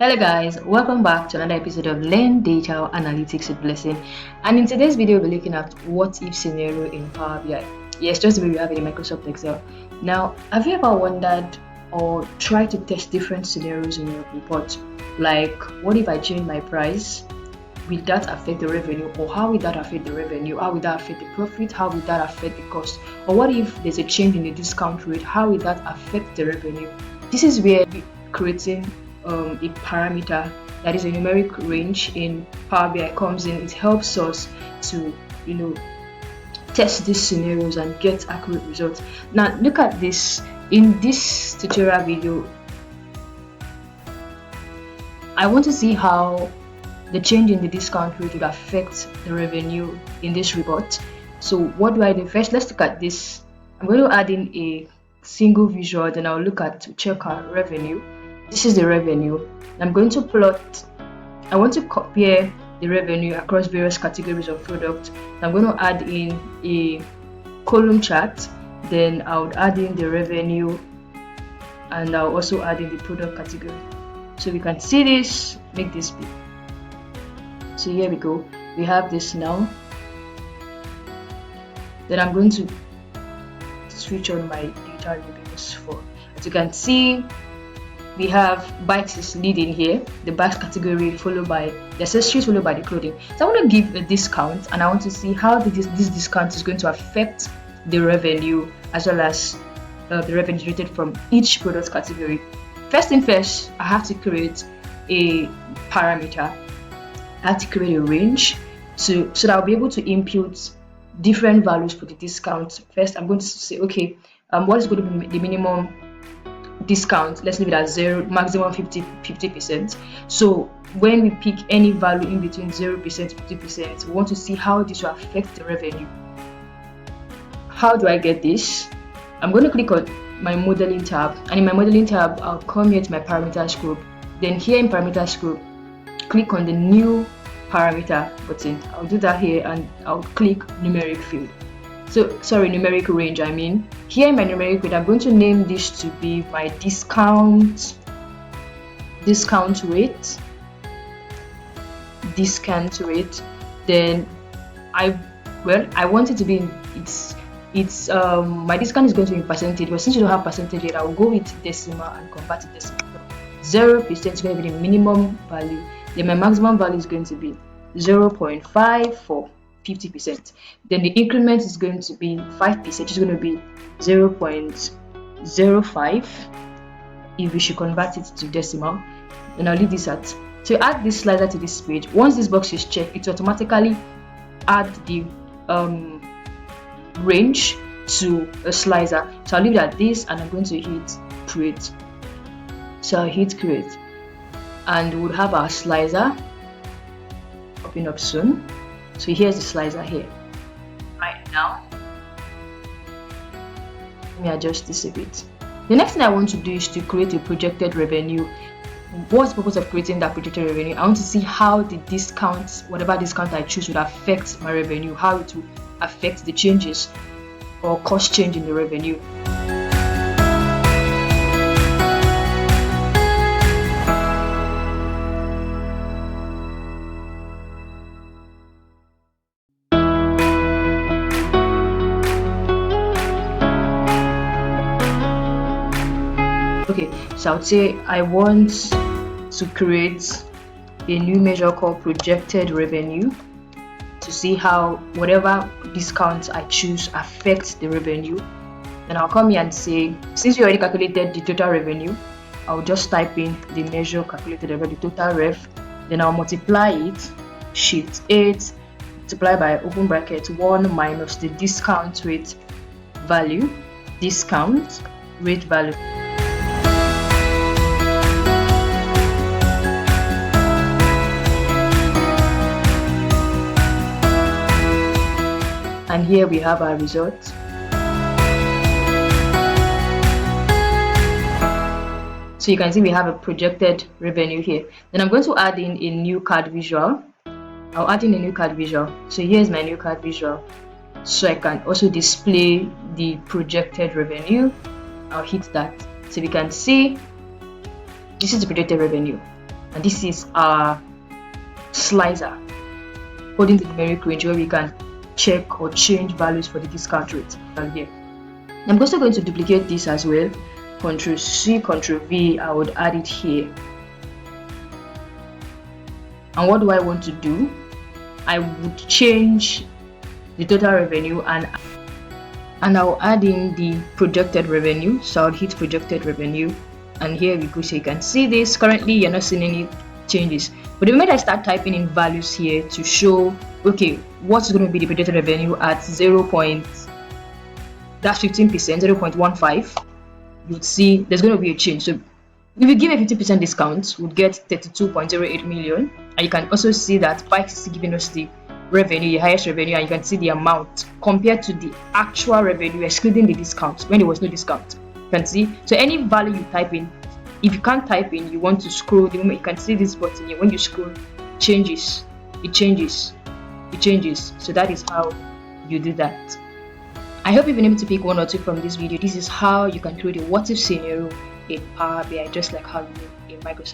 Hello guys, welcome back to another episode of Learn Data Analytics with Blessing. And in today's video, we'll be looking at what if scenario in Power BI. Yes, just the way we have it in Microsoft Excel. Now, have you ever wondered or tried to test different scenarios in your report? Like, what if I change my price? Will that affect the revenue? Or how will that affect the revenue? How will that affect the profit? How will that affect the cost? Or what if there's a change in the discount rate? How will that affect the revenue? This is where we're creating a parameter that is a numeric range in Power BI comes in. It helps us to test these scenarios and get accurate results. Now look at this. In this tutorial video, I want to see how the change in the discount rate would affect the revenue in this report. So what do I do? First, let's look at this. I'm going to add in a single visual, then I'll look at to check our revenue. This is the revenue. I'm going to plot. I want to compare the revenue across various categories of product. I'm going to add in a column chart. Then I would add in the revenue, and I'll also add in the product category. So we can see this. Make this big. So here we go. We have this now. Then I'm going to switch on my data labels for. As you can see, we have bikes is leading here, the bikes category followed by the accessories followed by the clothing. So I want to give a discount, and I want to see how this discount is going to affect the revenue as well as the revenue generated from each product category. First thing first, I have to create a parameter. I have to create a range so that I'll be able to input different values for the discount. First, I'm going to say, okay, what is going to be the minimum discount? Let's leave it at 0, maximum 50%. So when we pick any value in between 0% to 50%, we want to see how this will affect the revenue. How do I get this? I'm going to click on my modeling tab, and in my modeling tab, I'll come here to my parameters group. Then here in parameters group, click on the new parameter button. I'll do that here, and I'll click numeric field. Numeric range. I mean, here in my numeric range, I'm going to name this to be my discount rate. Then I want it to be my discount is going to be in percentage, but since you don't have percentage yet, I'll go with decimal and convert it decimal. 0% is going to be the minimum value. Then my maximum value is going to be 0.5 for 50%. Then the increment is going to be 5%. It's going to be 0.05 if we should convert it to decimal. Then I'll leave this at. So add this slider to this page. Once this box is checked, it automatically add the range to a slicer. So I'll leave it at this, and I'm going to hit create. So I'll hit create, and we'll have our slicer popping up soon. So here's the slicer here. Right now, let me adjust this a bit. The next thing I want to do is to create a projected revenue. What's the purpose of creating that projected revenue? I want to see how the discount, whatever discount I choose, would affect my revenue, how it will affect the changes or cost change in the revenue. Okay, so I would say I want to create a new measure called projected revenue to see how whatever discounts I choose affects the revenue. Then I'll come here and say, since we already calculated the total revenue, I'll just type in the measure calculated over the total rev. Then I'll multiply it, shift 8, multiply by open bracket 1 minus the discount rate value, discount rate value. And here we have our result. So you can see we have a projected revenue here. Then I'm going to add in a new card visual. I'll add in a new card visual. So here's my new card visual. So I can also display the projected revenue. I'll hit that. So we can see this is the projected revenue. and this is our slicer holding the numeric range where we can check or change values for the discount rate. Here I'm also going to duplicate this as well. Ctrl C, Ctrl V, I would add it here. And what do I want to do? I would change the total revenue and I'll add in the projected revenue. So I'll hit projected revenue, and here we go. So you can see this. Currently you're not seeing any changes, but the moment I start typing in values here to show, okay, what's going to be the projected revenue at 15%, 0.15, you'd see there's going to be a change. So if you give a 50% discount, we'll get 32.08 million, and you can also see that Bytes is giving us the revenue, the highest revenue, and you can see the amount compared to the actual revenue excluding the discount when there was no discount. You can see, so any value you type in, if you can't type in, you want to scroll, the moment you can see this button here, when you scroll, it changes. So that is how you do that. I hope you've been able to pick one or two from this video. This is how you can create a what if scenario in Power BI, just like how you do in Microsoft